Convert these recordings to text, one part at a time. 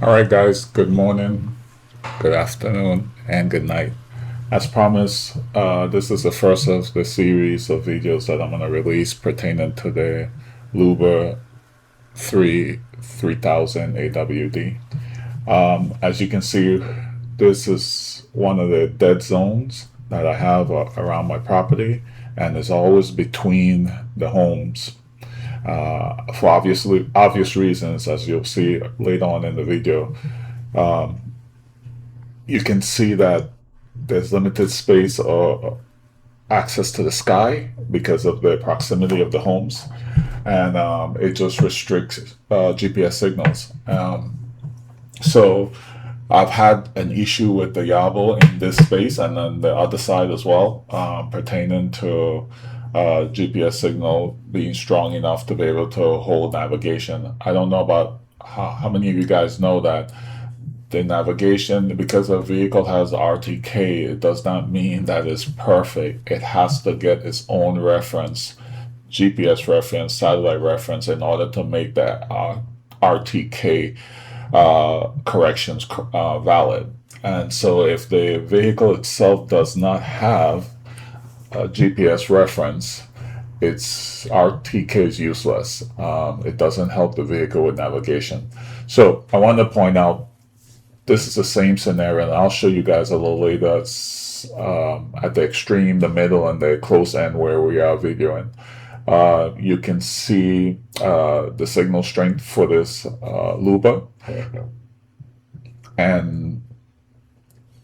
All right, guys, good morning, good afternoon, and good night. As promised, this is the first of the series of videos that I'm going to release pertaining to the LUBA 3000 AWD. As you can see, this is one of the dead zones that I have around my property, and it's always between the homes. For obvious reasons, as you'll see later on in the video. You can see that there's limited space or access to the sky because of the proximity of the homes, and it just restricts GPS signals. So I've had an issue with the Yarbo in this space and then the other side as well, pertaining to GPS signal being strong enough to be able to hold navigation. I don't know about how many of you guys know that the navigation, because a vehicle has RTK, it does not mean that it's perfect. It has to get its own reference, GPS reference, satellite reference, in order to make that RTK corrections valid. And so if the vehicle itself does not have a GPS reference, its RTK is useless. It doesn't help the vehicle with navigation. So I want to point out this is the same scenario, and I'll show you guys a little later. It's at the extreme, the middle, and the close end where we are videoing. You can see the signal strength for this LUBA, and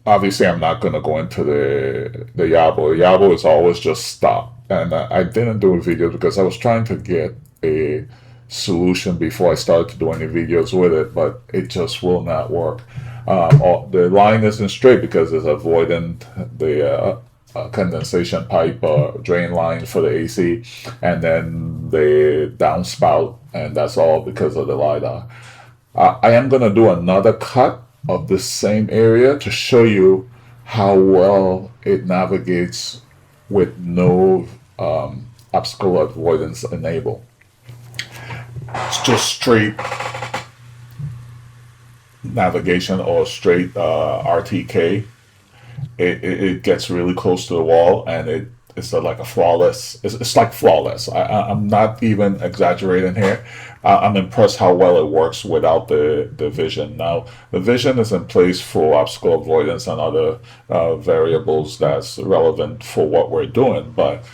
obviously I'm not going to go into the Yarbo. Yarbo is always just stop, and I didn't do a video because I was trying to get a solution before I started to do any videos with it, but it just will not work. The line isn't straight because it's avoiding the condensation pipe drain line for the AC, and then the downspout, and that's all because of the LiDAR. I am going to do another cut of the same area to show you how well it navigates with no obstacle avoidance enabled. It's just straight navigation or straight RTK. It gets really close to the wall, and it's like a flawless. It's like flawless. I'm not even exaggerating here. I'm impressed how well it works without the vision. Now the vision is in place for obstacle avoidance and other variables that's relevant for what we're doing. But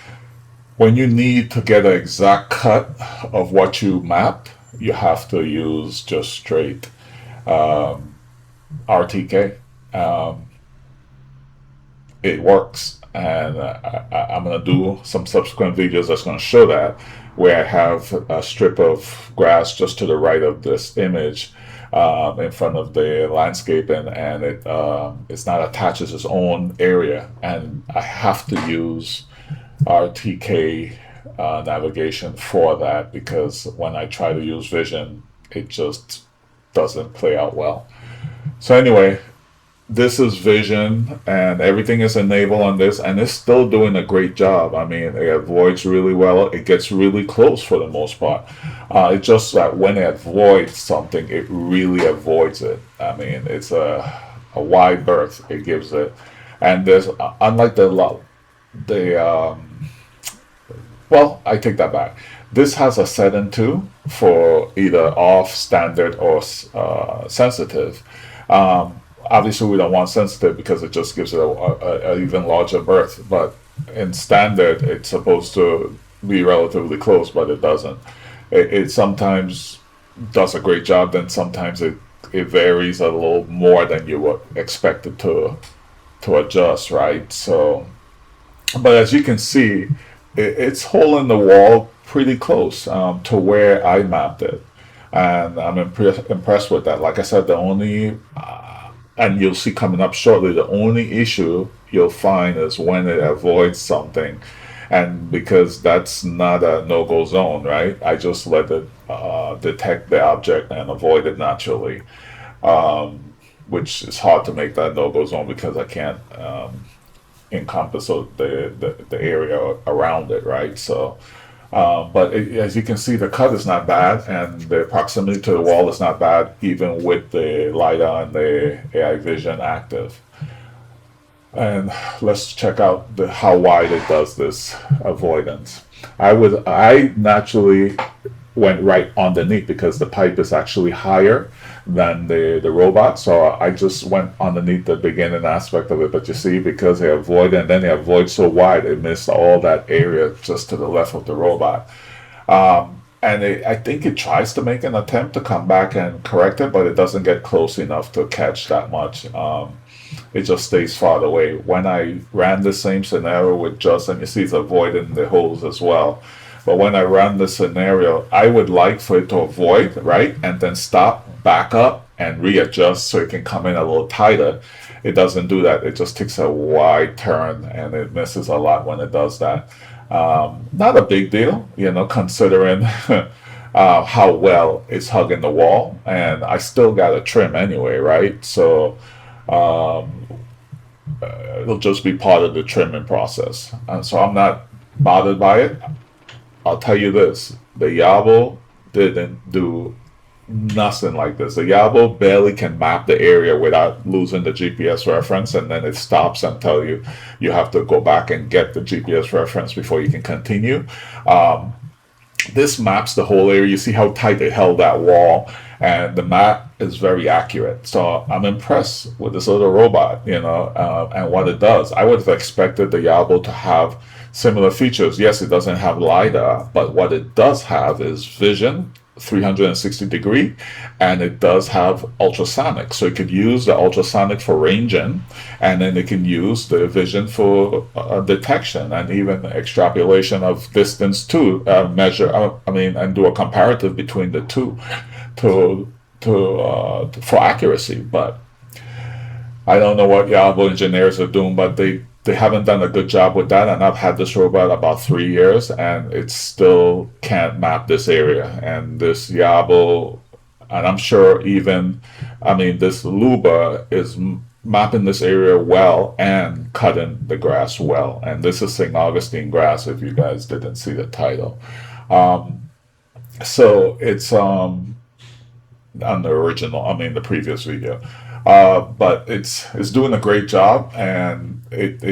when you need to get an exact cut of what you mapped, you have to use just straight RTK. It works, and I'm going to do some subsequent videos that's going to show that, where I have a strip of grass just to the right of this image in front of the landscape, and it's not attached to its own area, and I have to use RTK navigation for that, because when I try to use vision, it just doesn't play out well. So anyway, this is vision, and everything is enabled on this, and it's still doing a great job. I mean, it avoids really well. It gets really close for the most part. It's just that when it avoids something, it really avoids it. I mean, it's a wide berth it gives it, and there's unlike well, I take that back. This has a setting too for either off, standard, or sensitive. Obviously, we don't want sensitive because it just gives it a even larger berth. But in standard, it's supposed to be relatively close, but it doesn't. It sometimes does a great job, then sometimes it varies a little more than you would expect it to adjust, right? So, but as you can see, it's holding the wall pretty close to where I mapped it, and I'm impressed with that. Like I said, the only and you'll see coming up shortly, the only issue you'll find is when it avoids something, and because that's not a no-go zone, right? I just let it detect the object and avoid it naturally, which is hard to make that no-go zone because I can't encompass the area around it, right? So As you can see, the cut is not bad, and the proximity to the wall is not bad, even with the LiDAR and the AI Vision active. And let's check out how wide it does this avoidance. I naturally went right underneath because the pipe is actually higher than the robot. So I just went underneath the beginning aspect of it. But you see, because they avoid and then they avoid so wide, it missed all that area just to the left of the robot. I think it tries to make an attempt to come back and correct it, but it doesn't get close enough to catch that much. It just stays far away. When I ran the same scenario with Justin, you see it's avoiding the holes as well. But when I run the scenario, I would like for it to avoid, right? And then stop, back up, and readjust so it can come in a little tighter. It doesn't do that. It just takes a wide turn and it misses a lot when it does that. Not a big deal, considering how well it's hugging the wall. And I still got to trim anyway, right? So it'll just be part of the trimming process. And so I'm not bothered by it. I'll tell you this, the Yarbo didn't do nothing like this. The Yarbo barely can map the area without losing the GPS reference, and then it stops and tell you you have to go back and get the GPS reference before you can continue. This maps the whole area. You see how tight they held that wall, and the map is very accurate. So I'm impressed with this little robot, and what it does. I would have expected the Yarbo to have similar features. Yes, it doesn't have LiDAR, but what it does have is vision, 360 degree, and it does have ultrasonic. So it could use the ultrasonic for ranging, and then it can use the vision for detection and even extrapolation of distance to measure. And do a comparative between the two for accuracy. But I don't know what Yarbo engineers are doing, but they haven't done a good job with that. And I've had this robot about 3 years, and it still can't map this area. And this Yarbo, and I'm sure this LUBA is mapping this area well and cutting the grass well. And this is St. Augustine grass, if you guys didn't see the title. So it's on the original, the previous video. But it's doing a great job, and it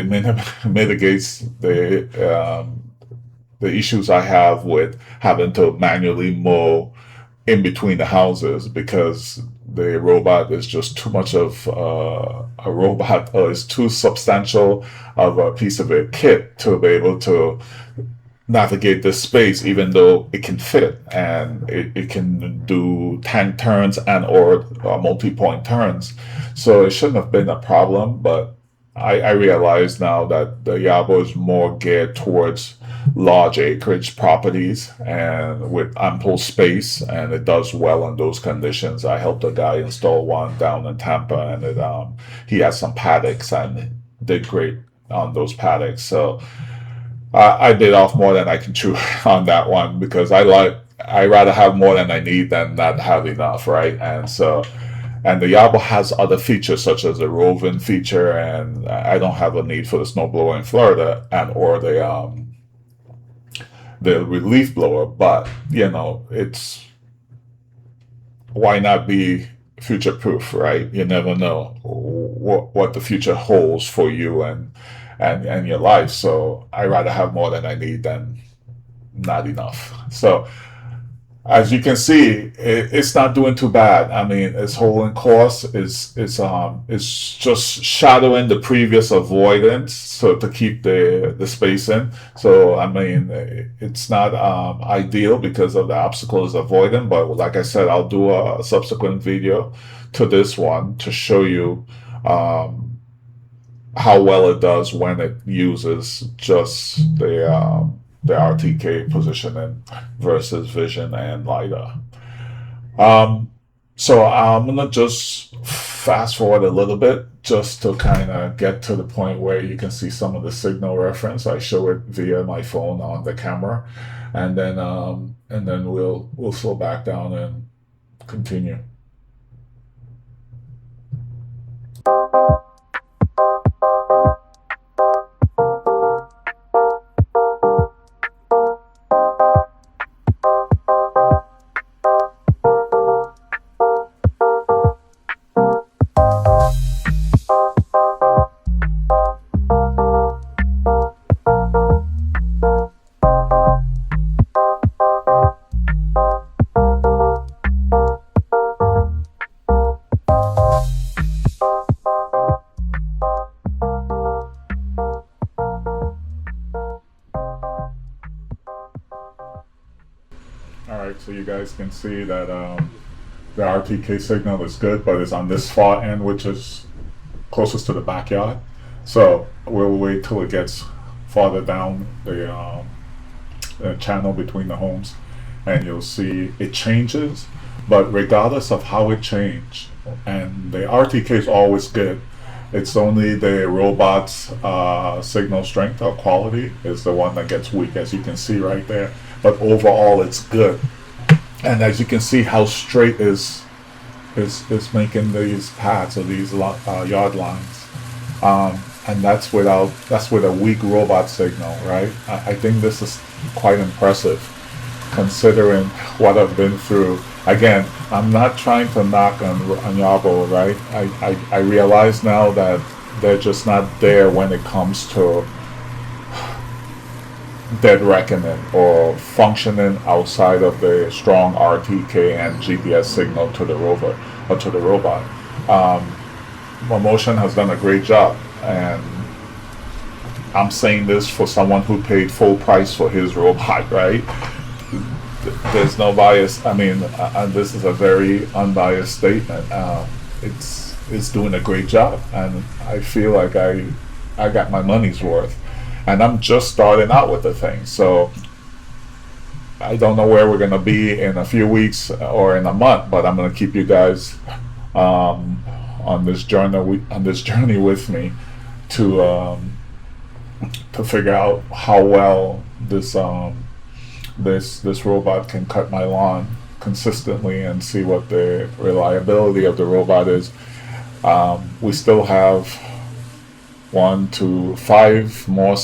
mitigates the issues I have with having to manually mow in between the houses, because the robot is just too much of a robot, or is too substantial of a piece of a kit to be able to navigate this space, even though it can fit and it can do tank turns and or multi-point turns. So it shouldn't have been a problem, but I realize now that the Yarbo is more geared towards large acreage properties and with ample space, and it does well in those conditions. I helped a guy install one down in Tampa, and he has some paddocks and did great on those paddocks. So I bit off more than I can chew on that one, because I rather have more than I need than not have enough, right? And the Yarbo has other features such as the roving feature, and I don't have a need for the snowblower in Florida and or the relief blower, but it's, why not be future proof, right? You never know what the future holds for you and your life. So I rather have more than I need than not enough. So as you can see, it's not doing too bad. Its holding course is just shadowing the previous avoidance, so to keep the space in. So it's not ideal because of the obstacles avoiding. But like I said, I'll do a subsequent video to this one to show you how well it does when it uses just the RTK positioning versus vision and LiDAR. So I'm gonna just fast forward a little bit just to kind of get to the point where you can see some of the signal reference. I show it via my phone on the camera, and then we'll slow back down and continue. so you guys can see that the RTK signal is good, but it's on this far end, which is closest to the backyard. So we'll wait till it gets farther down the channel between the homes, and you'll see it changes. But regardless of how it changed, and the RTK is always good, it's only the robot's signal strength or quality is the one that gets weak, as you can see right there. But overall, it's good. And as you can see, how straight is making these paths or these yard lines, and that's with a weak robot signal, right? I think this is quite impressive, considering what I've been through. Again, I'm not trying to knock on Yarbo, right? I realize now that they're just not there when it comes to dead reckoning or functioning outside of the strong RTK and GPS signal to the rover or to the robot. Mammotion has done a great job, and I'm saying this for someone who paid full price for his robot, right? There's no bias. I mean, and this is a very unbiased statement. It's doing a great job, and I feel like I got my money's worth. And I'm just starting out with the thing, so I don't know where we're gonna be in a few weeks or in a month. But I'm gonna keep you guys on this journey with me to figure out how well this robot can cut my lawn consistently, and see what the reliability of the robot is. We still have 1 to 5 more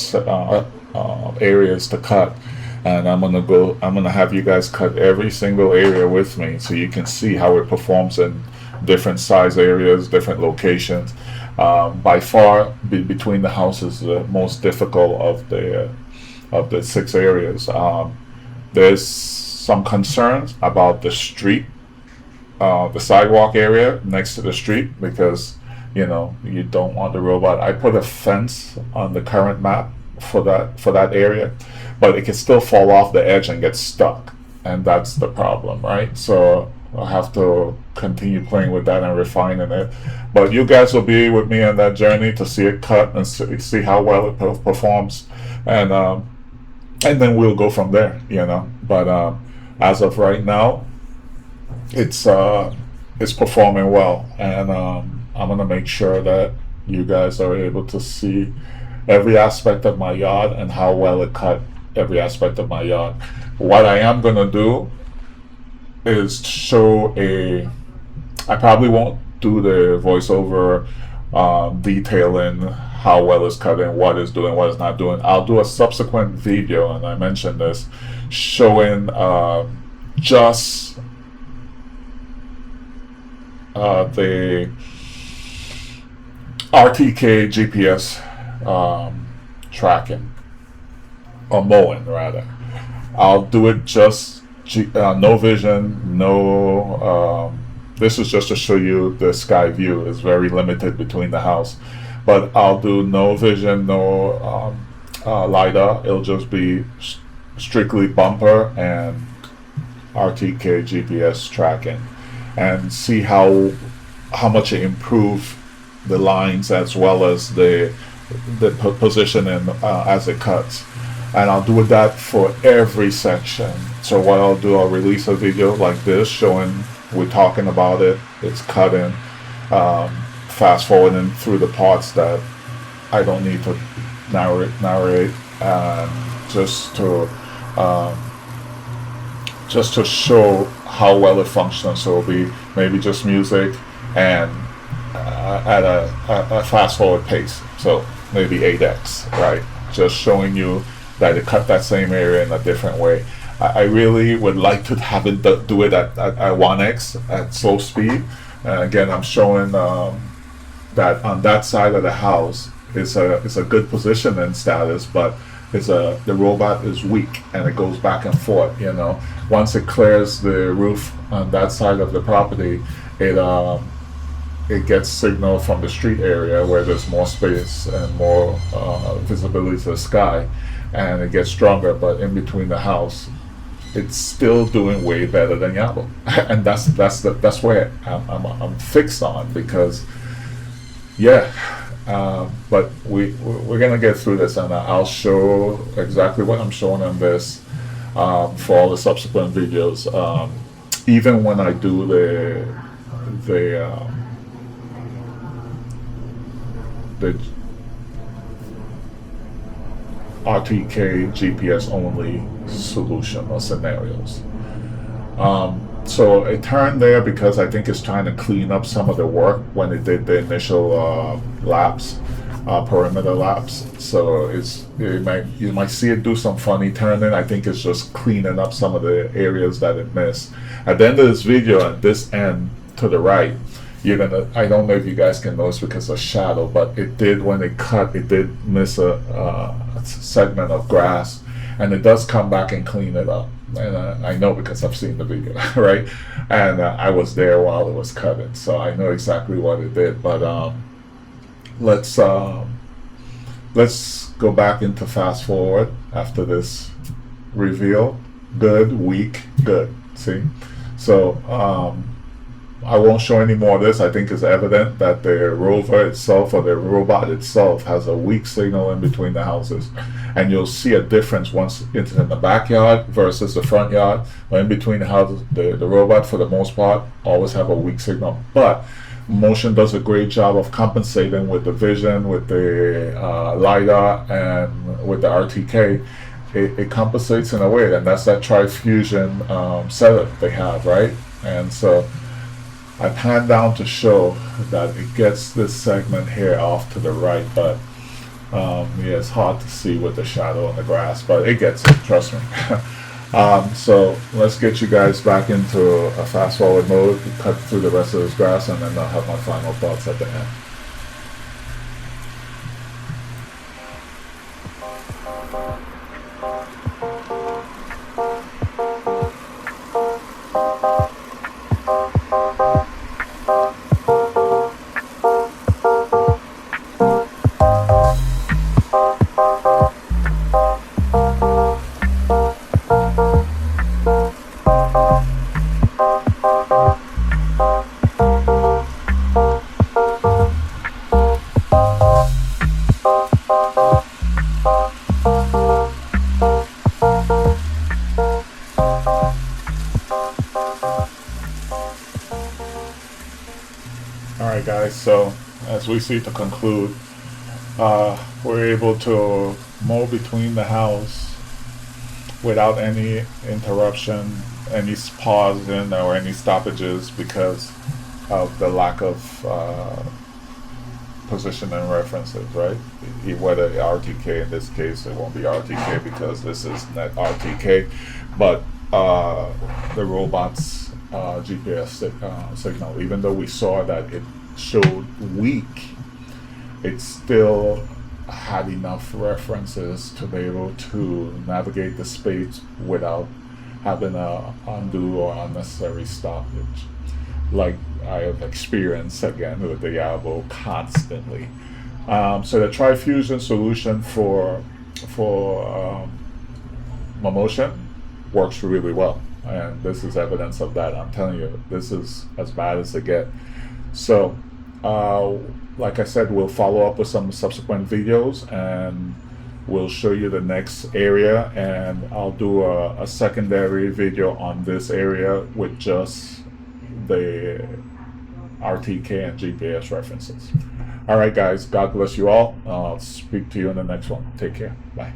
areas to cut, and I'm gonna have you guys cut every single area with me, so you can see how it performs in different size areas, different locations. By far, between the houses, the most difficult of the 6 areas. There's some concerns about the street, the sidewalk area next to the street, because you don't want the robot. I put a fence on the current map for that area, but it can still fall off the edge and get stuck, and that's the problem, right? So I'll have to continue playing with that and refining it. But you guys will be with me on that journey to see it cut and see how well it performs, and then we'll go from there, But as of right now, it's performing well, and I'm gonna make sure that you guys are able to see every aspect of my yard and how well it cut every aspect of my yard. What I am gonna do is show I probably won't do the voiceover detailing how well it's cutting, what it's doing, what it's not doing. I'll do a subsequent video, and I mentioned this, showing just the RTK GPS tracking, or mowing rather. I'll do it just no vision, no. This is just to show you the sky view is very limited between the house, but I'll do no vision, no LiDAR. It'll just be strictly bumper and RTK GPS tracking, and see how much it improved the lines as well as the positioning as it cuts. And I'll do that for every section. So what I'll do, I'll release a video like this showing we're talking about it, it's cutting, fast forwarding through the parts that I don't need to narrate, just to show how well it functions. So it'll be maybe just music and at a fast forward pace, so maybe 8x, right? Just showing you that it cut that same area in a different way. I really would like to have it do it at 1x at slow speed. Again, I'm showing that on that side of the house it's a good positioning status, but the robot is weak and it goes back and forth. Once it clears the roof on that side of the property, it gets signal from the street area where there's more space and more visibility to the sky, and it gets stronger. But in between the house, it's still doing way better than Yarbo, and that's where I'm fixed on, because yeah. But we're gonna get through this, and I'll show exactly what I'm showing on this for all the subsequent videos. Even when I do the RTK GPS only solution or scenarios. So it turned there because I think it's trying to clean up some of the work when it did the initial laps, perimeter laps. So you might see it do some funny turning. I think it's just cleaning up some of the areas that it missed. At the end of this video, at this end to the right, I don't know if you guys can notice because of shadow, but it did, when it cut, it did miss a segment of grass, and it does come back and clean it up. And I know because I've seen the video, right? And I was there while it was cutting, so I know exactly what it did. But let's go back into fast forward after this reveal. Good, weak, good. See, so I won't show any more of this. I think it's evident that the rover itself, or the robot itself, has a weak signal in between the houses. And you'll see a difference once it's in the backyard versus the front yard. Or in between the houses, the robot, for the most part, always have a weak signal. But Motion does a great job of compensating with the vision, with the LiDAR, and with the RTK. It compensates in a way, and that's that tri-fusion setup they have, right? And so I pan down to show that it gets this segment here off to the right, but yeah, it's hard to see with the shadow on the grass, but it gets it, trust me. So let's get you guys back into a fast forward mode, cut through the rest of this grass, and then I'll have my final thoughts at the end. Alright guys, so as we see, to conclude, we're able to mow between the house without any interruption, any pausing or any stoppages because of the lack of position and references, right? Whether RTK, in this case, it won't be RTK because this is net RTK, but the robot's GPS signal, even though we saw that it showed weak, it still had enough references to be able to navigate the space without having a undue or unnecessary stoppage, like I have experienced again with the Yarbo constantly. So the tri-fusion solution for Mammotion works really well, and this is evidence of that. I'm telling you, this is as bad as it gets. So like I said, we'll follow up with some subsequent videos, and we'll show you the next area, and I'll do a secondary video on this area with just the RTK and GPS references. All right guys, God bless you all. I'll speak to you in the next one. Take care. Bye.